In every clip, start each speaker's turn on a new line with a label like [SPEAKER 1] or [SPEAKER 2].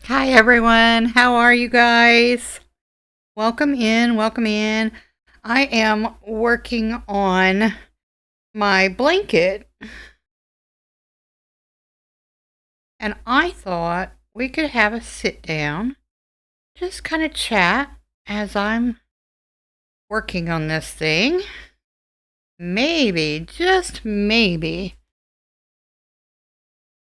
[SPEAKER 1] Hi everyone, how are you guys? Welcome in, welcome in. I am working on my blanket and I thought we could have a sit down, just kind of chat as I'm working on this thing. Maybe, just maybe,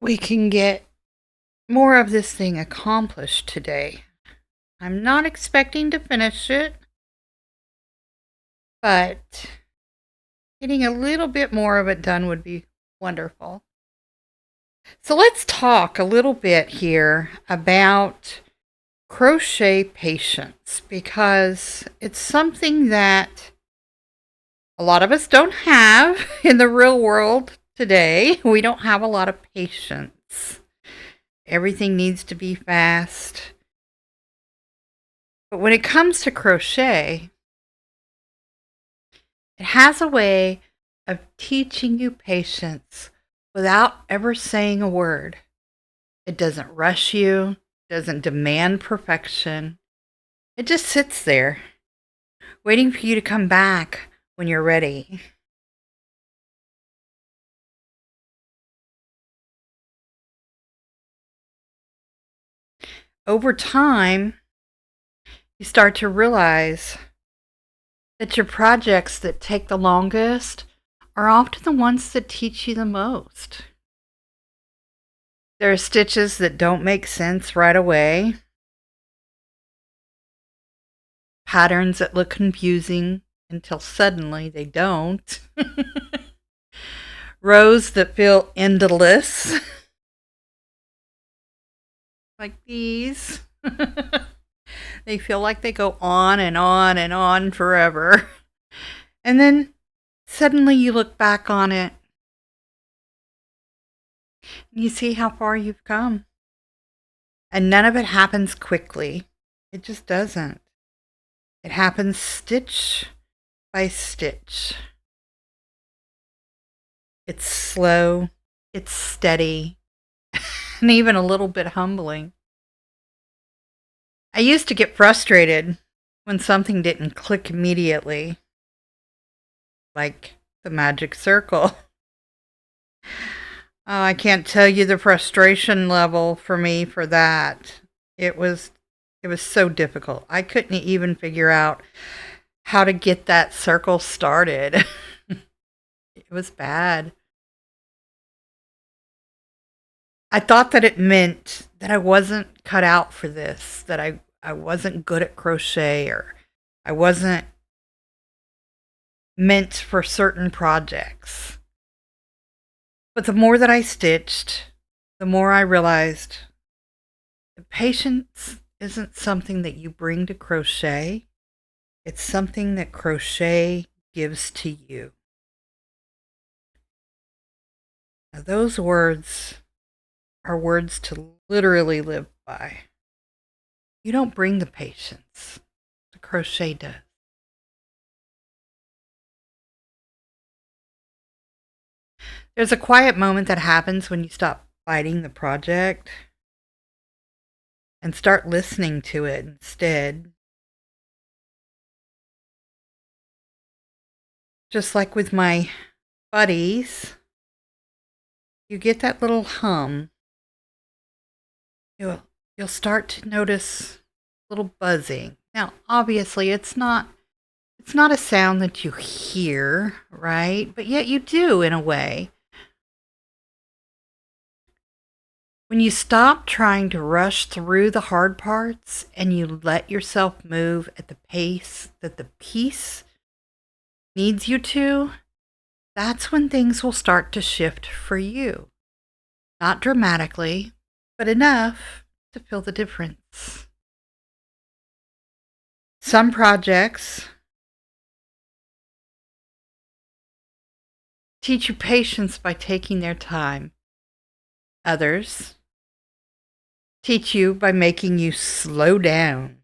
[SPEAKER 1] we can get more of this thing accomplished today. I'm not expecting to finish it, but getting a little bit more of it done would be wonderful. So let's talk a little bit here about crochet patience because it's something that a lot of us don't have in the real world today. We don't have a lot of patience. Everything needs to be fast. But when it comes to crochet, it has a way of teaching you patience without ever saying a word. It doesn't rush you, doesn't demand perfection. It just sits there, waiting for you to come back when you're ready. Over time, you start to realize that your projects that take the longest are often the ones that teach you the most. There are stitches that don't make sense right away, patterns that look confusing until suddenly they don't, rows that feel endless, like these. They feel like they go on and on and on forever. And then suddenly you look back on it and you see how far you've come. And none of it happens quickly. It just doesn't. It happens stitch by stitch. It's slow, it's steady, and even a little bit humbling. I used to get frustrated when something didn't click immediately, like the magic circle. Oh, I can't tell you the frustration level for me for that. It was it was so difficult. I couldn't even figure out how to get that circle started. It was bad. I thought that it meant that I wasn't cut out for this, that I wasn't good at crochet or I wasn't meant for certain projects. But the more that I stitched, the more I realized that patience isn't something that you bring to crochet. It's something that crochet gives to you. Now, those words are words to literally live by. You don't bring the patience, the crochet does. There's a quiet moment that happens when you stop fighting the project and start listening to it instead. Just like with my buddies, you get that little hum. You'll you'll start to notice little buzzing. Now, obviously, it's not a sound that you hear, right? But yet you do in a way. When you stop trying to rush through the hard parts and you let yourself move at the pace that the piece needs you to, that's when things will start to shift for you. Not dramatically, but enough to feel the difference. Some projects teach you patience by taking their time. Others teach you by making you slow down.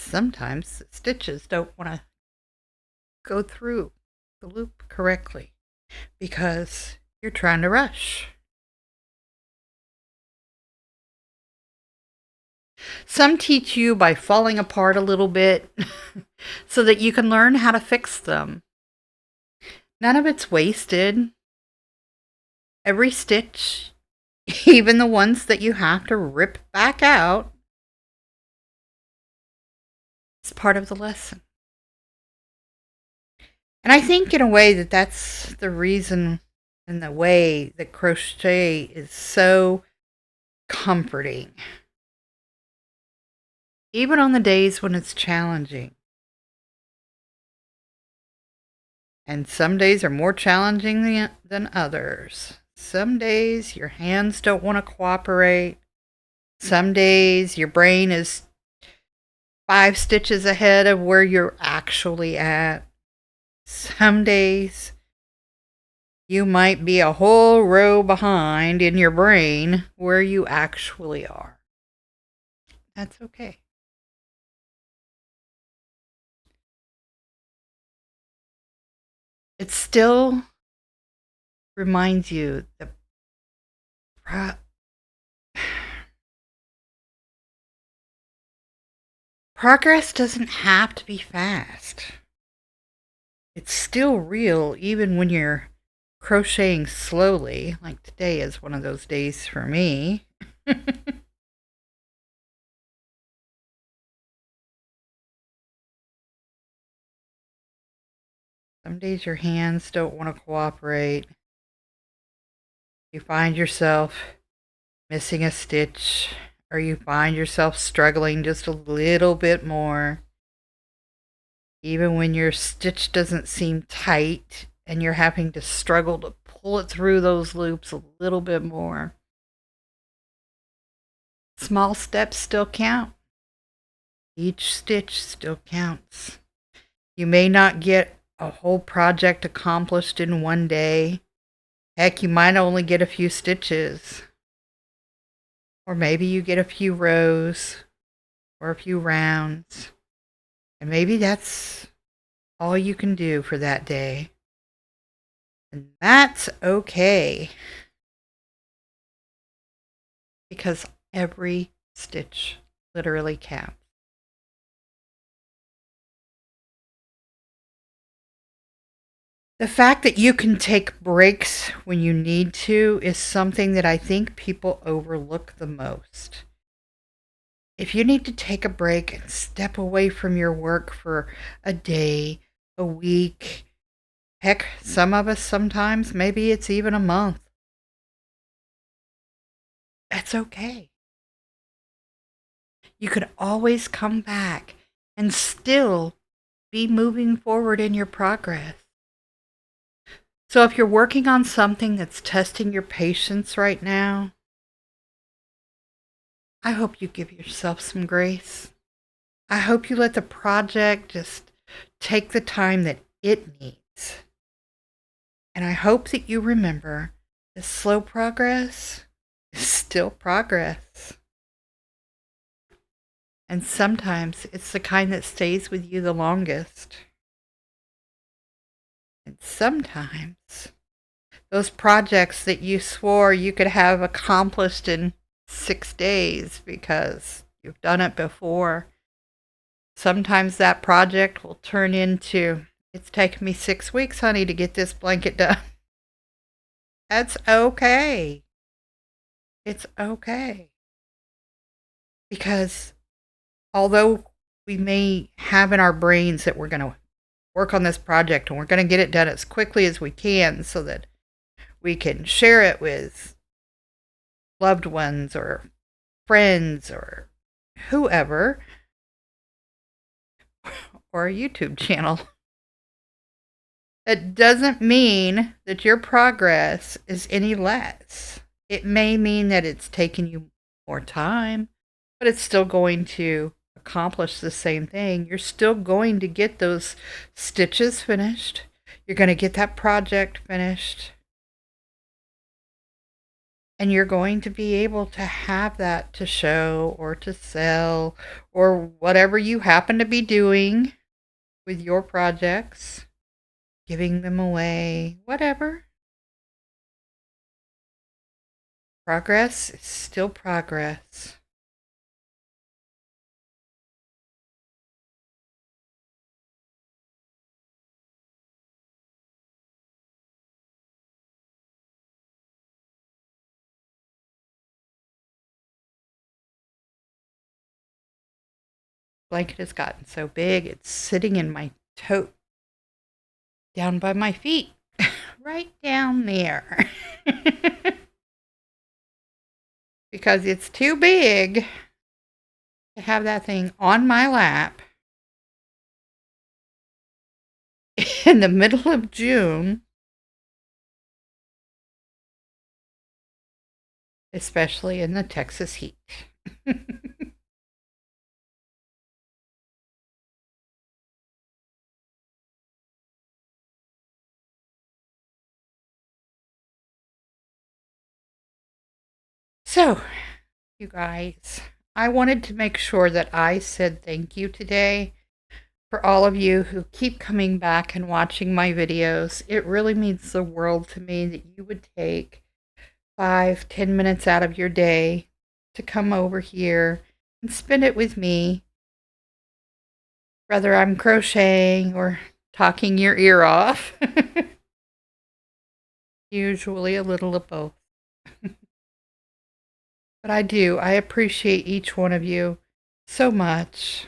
[SPEAKER 1] sometimes the stitches don't want to go through the loop correctly because you're trying to rush. Some teach you by falling apart a little bit so that you can learn how to fix them. None of it's wasted. Every stitch, even the ones that you have to rip back out, is part of the lesson. And I think in a way that's the reason and the way that crochet is so comforting. Even on the days when it's challenging. And some days are more challenging than others. Some days your hands don't want to cooperate. Some days your brain is 5 stitches ahead of where you're actually at. Some days you might be a whole row behind in your brain where you actually are. That's okay. It still reminds you that progress doesn't have to be fast. It's still real even when you're crocheting slowly, like today is one of those days for me. Some days your hands don't want to cooperate. You find yourself missing a stitch, or you find yourself struggling just a little bit more. Even when your stitch doesn't seem tight and you're having to struggle to pull it through those loops a little bit more. Small steps still count. Each stitch still counts. You may not get a whole project accomplished in one day. Heck, you might only get a few stitches. Or maybe you get a few rows or a few rounds. And maybe that's all you can do for that day. And that's okay. Because every stitch literally counts. The fact that you can take breaks when you need to is something that I think people overlook the most. If you need to take a break and step away from your work for a day, a week, heck, some of us sometimes, maybe it's even a month, that's okay. You could always come back and still be moving forward in your progress. So if you're working on something that's testing your patience right now, I hope you give yourself some grace. I hope you let the project just take the time that it needs. And I hope that you remember that slow progress is still progress. And sometimes it's the kind that stays with you the longest. And sometimes those projects that you swore you could have accomplished in 6 days because you've done it before, sometimes that project will turn into, it's taken me 6 weeks, honey, to get this blanket done. That's okay. It's okay. Because although we may have in our brains that we're going to work on this project and we're going to get it done as quickly as we can so that we can share it with loved ones or friends or whoever, or a YouTube channel, it doesn't mean that your progress is any less. It may mean that it's taken you more time, but it's still going to accomplish the same thing. You're still going to get those stitches finished. You're going to get that project finished. And you're going to be able to have that to show or to sell or whatever you happen to be doing with your projects, giving them away, whatever. Progress is still progress. Blanket has gotten so big, it's sitting in my tote down by my feet, right down there. Because it's too big to have that thing on my lap in the middle of June, especially in the Texas heat. So, you guys, I wanted to make sure that I said thank you today for all of you who keep coming back and watching my videos. It really means the world to me that you would take 5-10 minutes out of your day to come over here and spend it with me, whether I'm crocheting or talking your ear off. Usually a little of both. But I appreciate each one of you so much.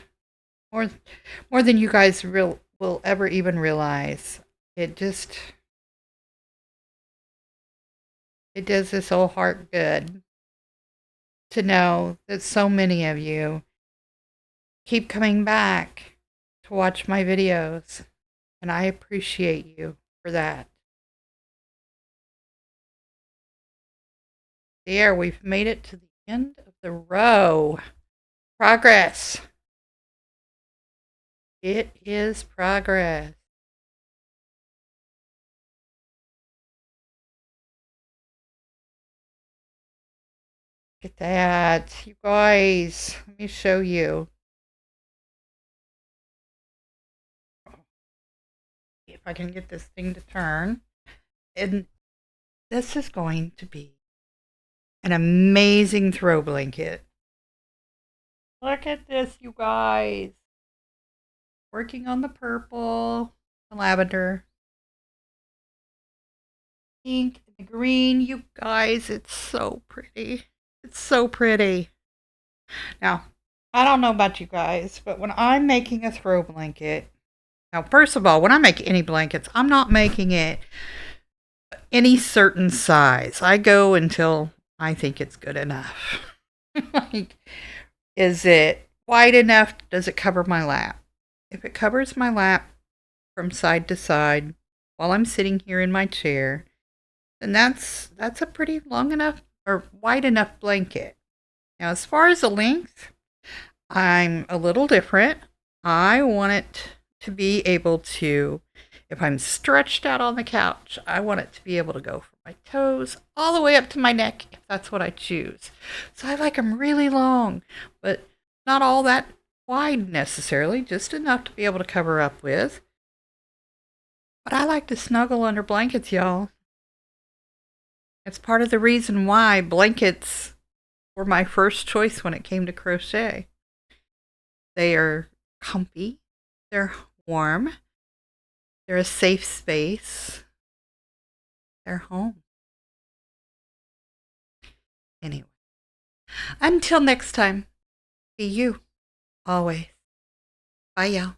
[SPEAKER 1] More than you guys will ever even realize. It just it does this whole heart good to know that so many of you keep coming back to watch my videos, and I appreciate you for that. There, we've made it to the end of the row. Progress. It is progress. Look at that. You guys, let me show you. If I can get this thing to turn. And this is going to be an amazing throw blanket. Look at this, you guys. Working on the purple, the lavender, pink, and the green. You guys, it's so pretty. It's so pretty. Now, I don't know about you guys, but when I'm making a throw blanket, now, first of all, when I make any blankets, I'm not making it any certain size. I go until I think it's good enough. Like, is it wide enough? Does it cover my lap? If it covers my lap from side to side while I'm sitting here in my chair, then that's a pretty long enough or wide enough blanket. Now, as far as the length, I'm a little different. I want it to be able to, if I'm stretched out on the couch, I want it to be able to go from my toes all the way up to my neck if that's what I choose. So I like them really long, but not all that wide necessarily, just enough to be able to cover up with. But I like to snuggle under blankets, y'all. It's part of the reason why blankets were my first choice when it came to crochet. They are comfy, they're warm, they're a safe space, they're home. Anyway, until next time, be you, always. Bye, y'all.